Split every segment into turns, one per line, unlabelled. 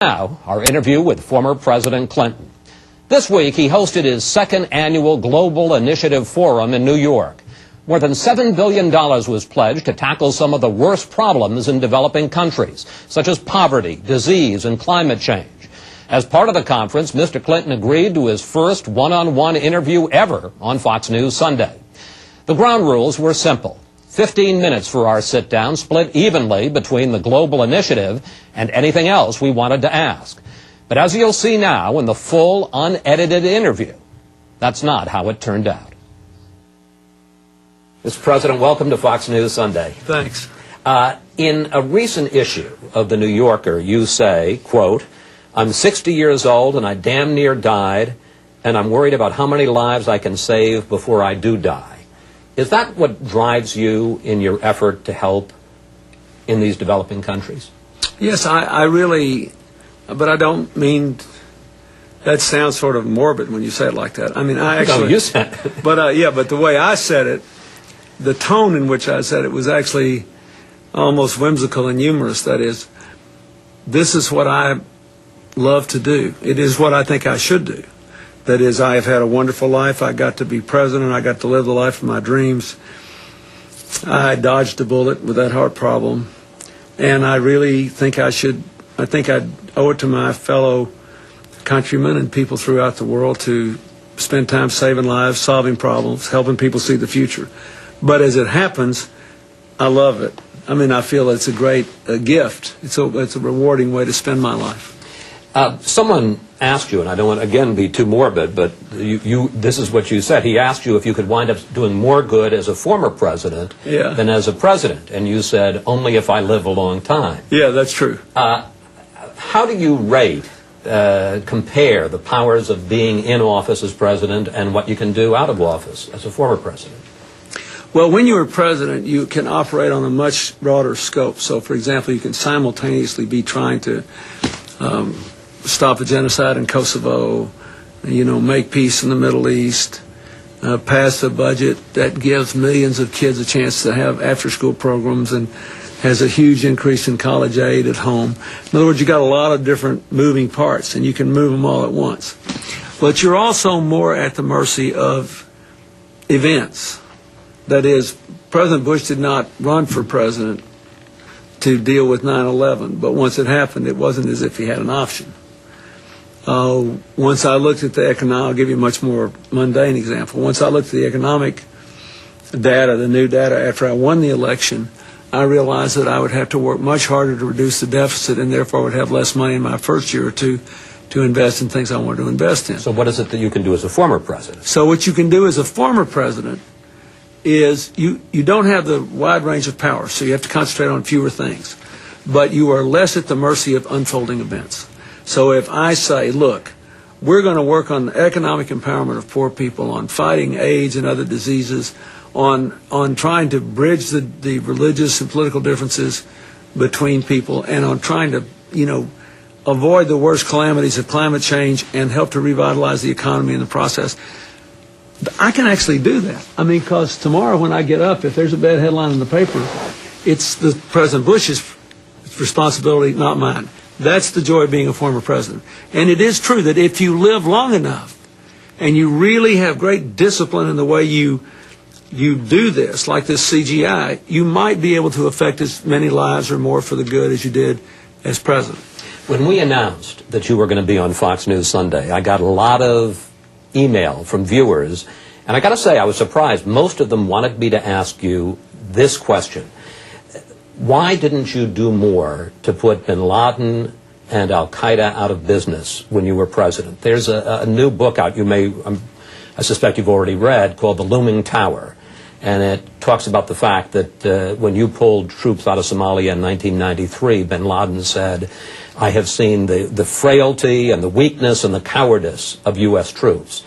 Now, our interview with former President Clinton. This week, he hosted his second annual Global Initiative Forum in New York. More than $7 billion was pledged to tackle some of the worst problems in developing countries, such as poverty, disease, and climate change. As part of the conference, Mr. Clinton agreed to his first one-on-one interview ever on Fox News Sunday. The ground rules were simple. 15 minutes for our sit-down, split evenly between the global initiative and anything else we wanted to ask. But as you'll see now in the full, unedited interview, that's not how it turned out. Mr. President, welcome to Fox News Sunday.
Thanks.
In a recent issue of The New Yorker, you say, quote, "I'm 60 years old and I damn near died, and I'm worried about how many lives I can save before I do die." Is that what drives you in your effort to help in these developing countries?
Yes, I really, but I don't mean, that sounds sort of morbid when you say it like that. I mean, I actually...
No, you said it.
But, yeah, but the way I said it, the tone in which I said it was actually almost whimsical and humorous. That is, this is what I love to do. It is what I think I should do. That is, I have had a wonderful life. I got to be president. I got to live the life of my dreams. I dodged a bullet with that heart problem. And I really think I owe it to my fellow countrymen and people throughout the world to spend time saving lives, solving problems, helping people see the future. But as it happens, I love it. I mean, I feel it's a great gift. It's a rewarding way to spend my life.
Someone asked you, and I don't want to, again, be too morbid, but this is what you said. He asked you if you could wind up doing more good as a former president than as a president. And you said, only if I live a long time.
Yeah, that's true.
How do you rate, compare the powers of being in office as president and what you can do out of office as a former president?
Well, when you're president, you can operate on a much broader scope. So, for example, you can simultaneously be trying to stop a genocide in Kosovo, make peace in the Middle East, pass a budget that gives millions of kids a chance to have after-school programs and has a huge increase in college aid at home. In other words, you got a lot of different moving parts, and you can move them all at once. But you're also more at the mercy of events. That is, President Bush did not run for president to deal with 9/11, but once it happened, it wasn't as if he had an option. Once I looked at the economic, I'll give you a much more mundane example. Once I looked at the economic data, the new data, after I won the election, I realized that I would have to work much harder to reduce the deficit and therefore would have less money in my first year or two to invest in things I wanted to invest in.
So what is it that you can do as a former president?
So what you can do as a former president is you don't have the wide range of power, so you have to concentrate on fewer things. But you are less at the mercy of unfolding events. So if I say, look, we're going to work on the economic empowerment of poor people, on fighting AIDS and other diseases, on trying to bridge the religious and political differences between people, and on trying to, avoid the worst calamities of climate change and help to revitalize the economy in the process, I can actually do that. I mean, because tomorrow when I get up, if there's a bad headline in the paper, it's the President Bush's responsibility, not mine. That's the joy of being a former president. And it is true that if you live long enough and you really have great discipline in the way you do this, like this CGI, you might be able to affect as many lives or more for the good as you did as president.
When we announced that you were going to be on Fox News Sunday, I got a lot of email from viewers, and I got to say I was surprised. Most of them wanted me to ask you this question. Why didn't you do more to put bin Laden and al-Qaeda out of business when you were president? There's a new book out I suspect you've already read, called The Looming Tower. And it talks about the fact that when you pulled troops out of Somalia in 1993, bin Laden said, "I have seen the frailty and the weakness and the cowardice of U.S. troops."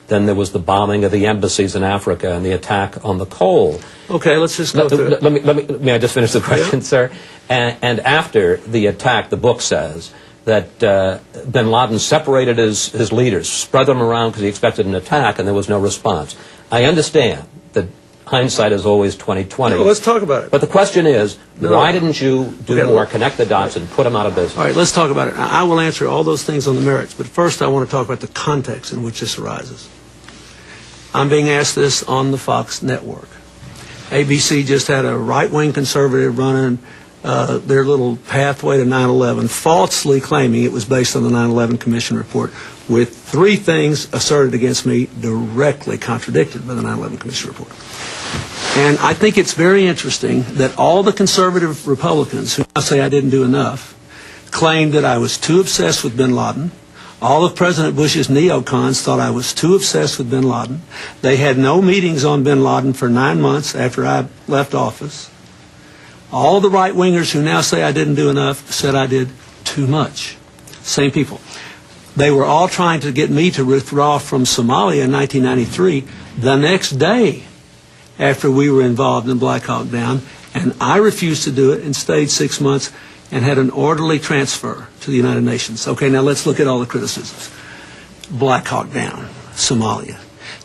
Then there was the bombing of the embassies in Africa and the attack on the coal.
Okay, let's just go through it.
May I just finish the question, sir? And after the attack, the book says that bin Laden separated his leaders, spread them around because he expected an attack, and there was no response. I understand that hindsight is always 20/20.
No, let's talk about it.
But the question is, why didn't you do
Okay,
more, connect the dots, and put them out of business?
All right, let's talk about it. I will answer all those things on the merits, but first I want to talk about the context in which this arises. I'm being asked this on the Fox network. ABC just had a right-wing conservative running their little pathway to 9/11, falsely claiming it was based on the 9/11 Commission report, with 3 things asserted against me directly contradicted by the 9/11 Commission report. And I think it's very interesting that all the conservative Republicans who now say I didn't do enough claimed that I was too obsessed with bin Laden. All of President Bush's neocons thought I was too obsessed with bin Laden. They had no meetings on bin Laden for 9 months after I left office. All the right-wingers who now say I didn't do enough said I did too much. Same people. They were all trying to get me to withdraw from Somalia in 1993 the next day after we were involved in Black Hawk Down, and I refused to do it and stayed 6 months and had an orderly transfer to the United Nations. Okay, now let's look at all the criticisms. Black Hawk Down, Somalia.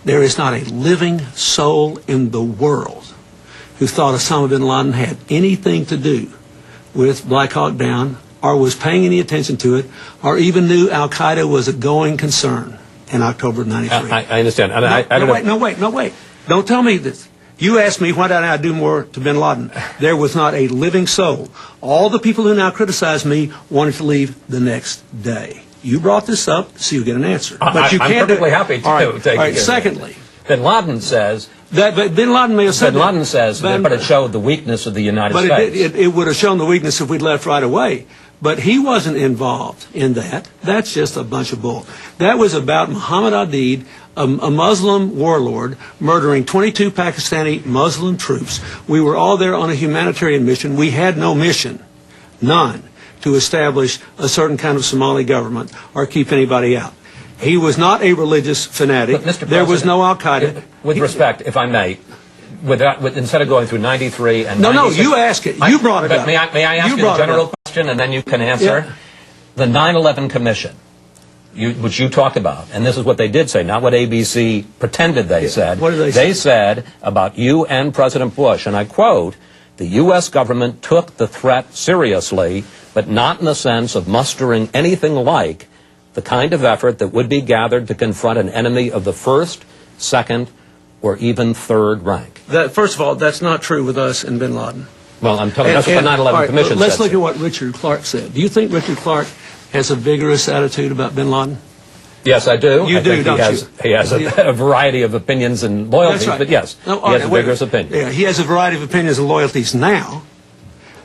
There is not a living soul in the world who thought Osama bin Laden had anything to do with Black Hawk Down, or was paying any attention to it, or even knew Al-Qaeda was a going concern in October of '93.
I understand.
No, wait. Don't tell me this. You asked me why did I do more to bin Laden. There was not a living soul. All the people who now criticize me wanted to leave the next day. You brought this up, so you get an answer. But you
I'm
can't
perfectly happy to.
All right. Secondly,
bin Laden says
that bin Laden may have said
bin Laden says but it showed the weakness of the United States.
But it would have shown the weakness if we'd left right away. But he wasn't involved in that. That's just a bunch of bull. That was about Muhammad Adid, a Muslim warlord, murdering 22 Pakistani Muslim troops. We were all there on a humanitarian mission. We had no mission, none, to establish a certain kind of Somali government or keep anybody out. He was not a religious fanatic. There was no Al-Qaeda.
With respect, if I may, instead of going through 93 and 96...
No, you ask it. You brought it up.
May I ask you a general question and then you can answer?
Yeah.
The 9/11 Commission, which you talked about, and this is what they did say, not what ABC pretended they said.
What did they say?
They said about you and President Bush, and I quote, "The U.S. government took the threat seriously, but not in the sense of mustering anything like the kind of effort that would be gathered to confront an enemy of the first, second, or even third rank."
First of all, that's not true with us and bin Laden.
Well, I'm telling you, that's what the 9/11 Commission said.
Let's look at what Richard Clark said. Do you think Richard Clark has a vigorous attitude about bin Laden?
Yes, I do.
You do, don't you?
He has a variety of opinions and loyalties,
right.
but yes, he has a vigorous opinion.
Yeah, he has a variety of opinions and loyalties now.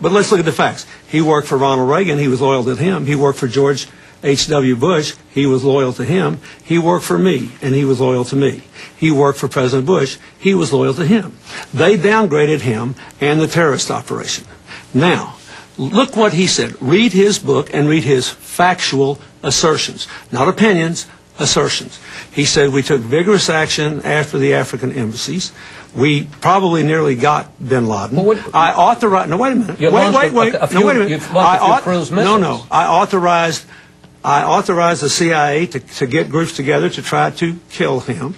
But let's look at the facts. He worked for Ronald Reagan. He was loyal to him. He worked for George H.W. Bush. He was loyal to him. He worked for me, and he was loyal to me. He worked for President Bush. He was loyal to him. They downgraded him and the terrorist operation. Now, look what he said. Read his book and read his factual assertions. Not opinions, assertions. He said we took vigorous action after the African embassies. We probably nearly got bin Laden.
Well,
I authorized... No, wait a minute. Wait a minute.
You've launched a few cruise missiles.
No. I authorized the CIA to get groups together to try to kill him.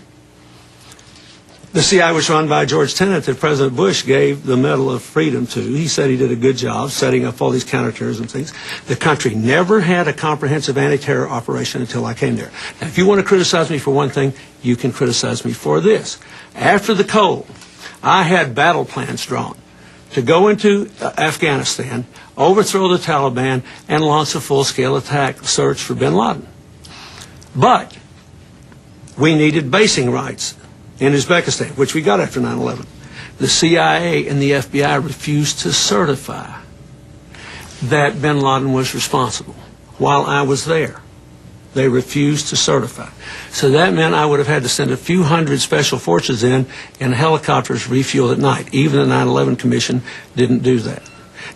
The CIA was run by George Tenet that President Bush gave the Medal of Freedom to. He said he did a good job setting up all these counterterrorism things. The country never had a comprehensive anti-terror operation until I came there. Now, if you want to criticize me for one thing, you can criticize me for this. After the cold, I had battle plans drawn to go into Afghanistan, overthrow the Taliban, and launch a full-scale attack search for bin Laden. But we needed basing rights in Uzbekistan, which we got after 9/11. The CIA and the FBI refused to certify that bin Laden was responsible while I was there. They refused to certify. So that meant I would have had to send a few hundred special forces in and helicopters refueled at night. Even the 9/11 Commission didn't do that.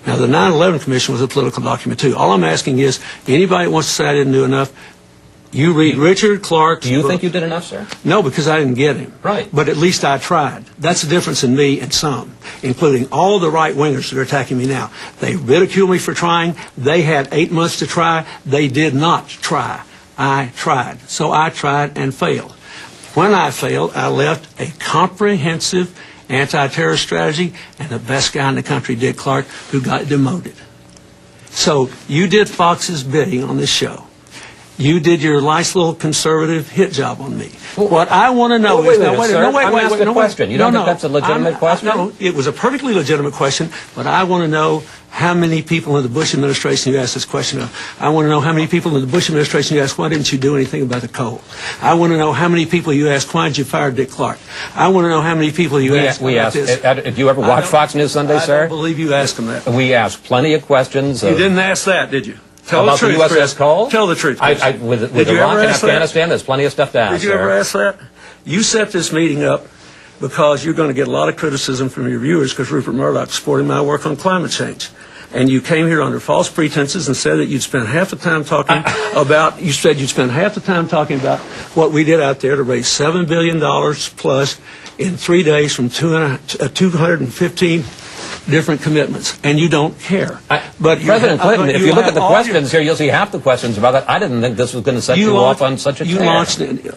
Now, the 9/11 Commission was a political document, too. All I'm asking is, anybody who wants to say I didn't do enough, you read Richard Clark's
Do you
book.
think you did enough, sir?
No, because I didn't get him.
Right.
But at least I tried. That's the difference in me and some, including all the right-wingers that are attacking me now. They ridicule me for trying. They had 8 months to try. They did not try. I tried. So I tried and failed. When I failed, I left a comprehensive anti-terrorist strategy, and the best guy in the country, Dick Clark, who got demoted. So you did Fox's bidding on this show. You did your nice little conservative hit job on me. What I want to know is...
I'm asking a question. You don't think that's a legitimate question?
No, it was a perfectly legitimate question, but I want to know how many people in the Bush administration you asked this question of. I want to know how many people in the Bush administration you asked, why didn't you do anything about the coal? I want to know how many people you asked, why did you fire Dick Clark? I want to know how many people you asked about this.
Did you ever watch Fox News Sunday, sir?
I don't believe you asked them that.
We asked plenty of questions.
You didn't ask that, did you? Tell
about
the truth,
the USS
Chris.
Cole?
Tell the truth, Chris.
With Iraq and Afghanistan, there's plenty of stuff to ask.
Did you ever ask that? You set this meeting up because you're going to get a lot of criticism from your viewers because Rupert Murdoch supported my work on climate change. And you came here under false pretenses and said that you'd spend half the time talking about what we did out there to raise $7 billion plus in 3 days from 215 different commitments, and you don't care.
But President Clinton, if you look at the questions here, you'll see half the questions about that. I didn't think this was going to set you off on such a tear.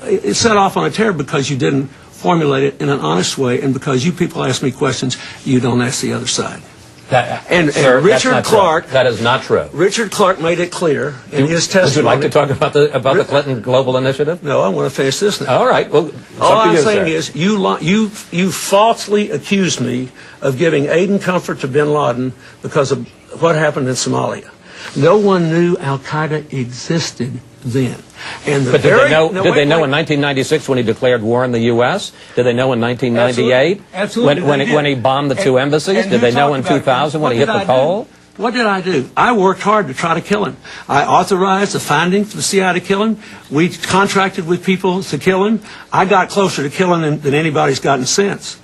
It set off on a tear because you didn't formulate it in an honest way, and because you people ask me questions, you don't ask the other side.
Sir,
Richard Clark.
That is not true.
Richard Clark made it clear in his testimony.
Would you like to talk about the Clinton Global Initiative?
No, I want to finish this now.
All right. Well,
all I'm saying is you falsely accused me of giving aid and comfort to bin Laden because of what happened in Somalia. No one knew Al Qaeda existed then.
But did they know in 1996 when he declared war on the U.S.? Did they know in 1998 when he bombed the two embassies? Did they know in 2000 when he hit the pole?
What did I do? I worked hard to try to kill him. I authorized the funding for the CIA to kill him. We contracted with people to kill him. I got closer to killing him than anybody's gotten since.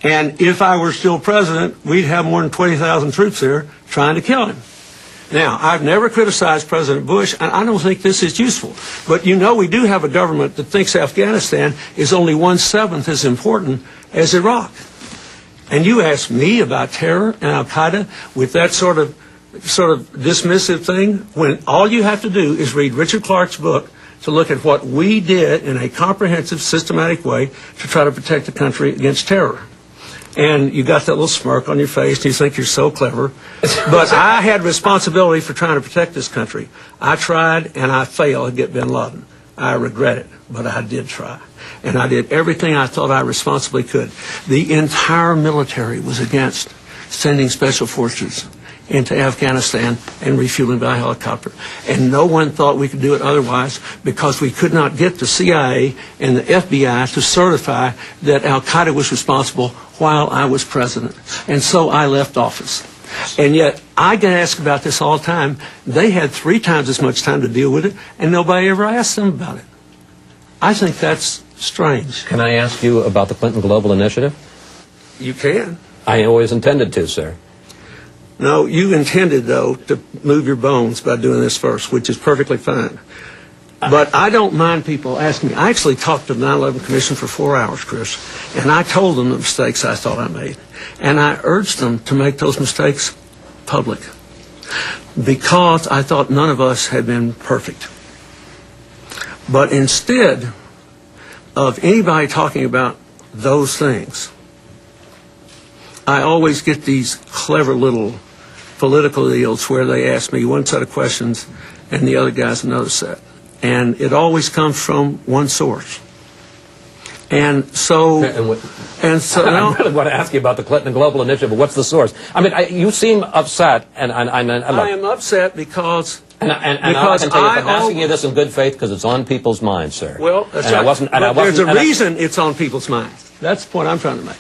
And if I were still president, we'd have more than 20,000 troops there trying to kill him. Now, I've never criticized President Bush, and I don't think this is useful. But you know we do have a government that thinks Afghanistan is only 1/7 as important as Iraq. And you ask me about terror and Al-Qaeda with that sort of dismissive thing, when all you have to do is read Richard Clark's book to look at what we did in a comprehensive, systematic way to try to protect the country against terror. And you got that little smirk on your face, and you think you're so clever. But I had responsibility for trying to protect this country. I tried, and I failed to get bin Laden. I regret it, but I did try. And I did everything I thought I responsibly could. The entire military was against sending special forces into Afghanistan and refueling by helicopter. And no one thought we could do it otherwise because we could not get the CIA and the FBI to certify that Al-Qaeda was responsible while I was president. And so I left office. And yet, I get asked about this all the time. They had 3 times as much time to deal with it, and nobody ever asked them about it. I think that's strange.
Can I ask you about the Clinton Global Initiative?
You can.
I always intended to, sir.
No, you intended, though, to move your bones by doing this first, which is perfectly fine. But I don't mind people asking me. I actually talked to the 9/11 Commission for 4 hours, Chris, and I told them the mistakes I thought I made. And I urged them to make those mistakes public because I thought none of us had been perfect. But instead of anybody talking about those things, I always get these clever little political deals where they ask me one set of questions and the other guy's another set. And it always comes from one source. And so...
I really want to ask you about the Clinton Global Initiative, but what's the source? I mean, you seem upset, and I
am upset because...
And I can tell you, I'm asking you this in good faith because it's on people's minds, sir.
Well, that's right. There's a reason it's on people's minds. That's the point I'm trying to make.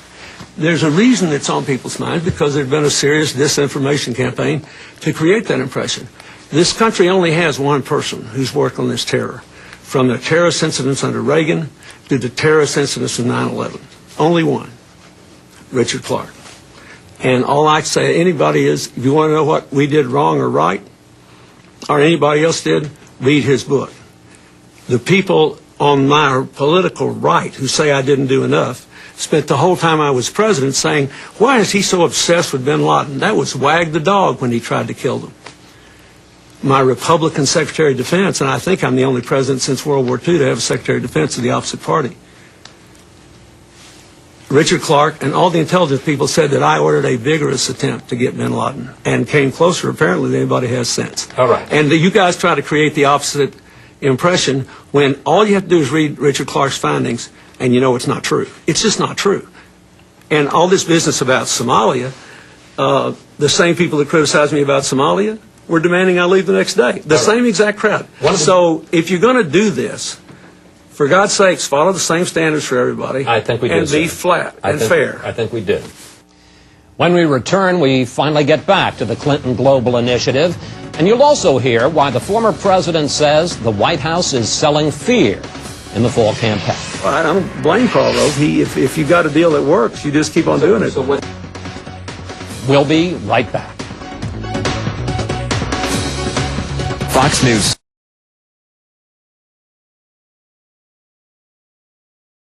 There's a reason it's on people's minds because there's been a serious disinformation campaign to create that impression. This country only has one person who's worked on this terror, from the terrorist incidents under Reagan to the terrorist incidents of 9/11. Only one, Richard Clark. And all I say to anybody is, if you want to know what we did wrong or right, or anybody else did, read his book. The people on my political right who say I didn't do enough spent the whole time I was president saying, why is he so obsessed with bin Laden? That was Wag the dog when he tried to kill them. My Republican Secretary of Defense, and I think I'm the only president since World War II to have a Secretary of Defense of the opposite party. Richard Clark and all the intelligence people said that I ordered a vigorous attempt to get bin Laden and came closer, apparently, than anybody has since.
All right.
And you guys try to create the opposite impression when all you have to do is read Richard Clark's findings and you know it's not true. It's just not true. And all this business about Somalia, the same people that criticized me about Somalia were demanding I leave the next day. The same exact crowd. So if you're going to do this, for God's sakes, follow the same standards for everybody.
I think we did,
and be flat and fair.
I think we did. When we return, we finally get back to the Clinton Global Initiative, and you'll also hear why the former president says the White House is selling fear in the fall campaign.
Well, I don't blame Carl, though. If you got a deal that works, you just keep on doing it.
We'll be right back.
Fox News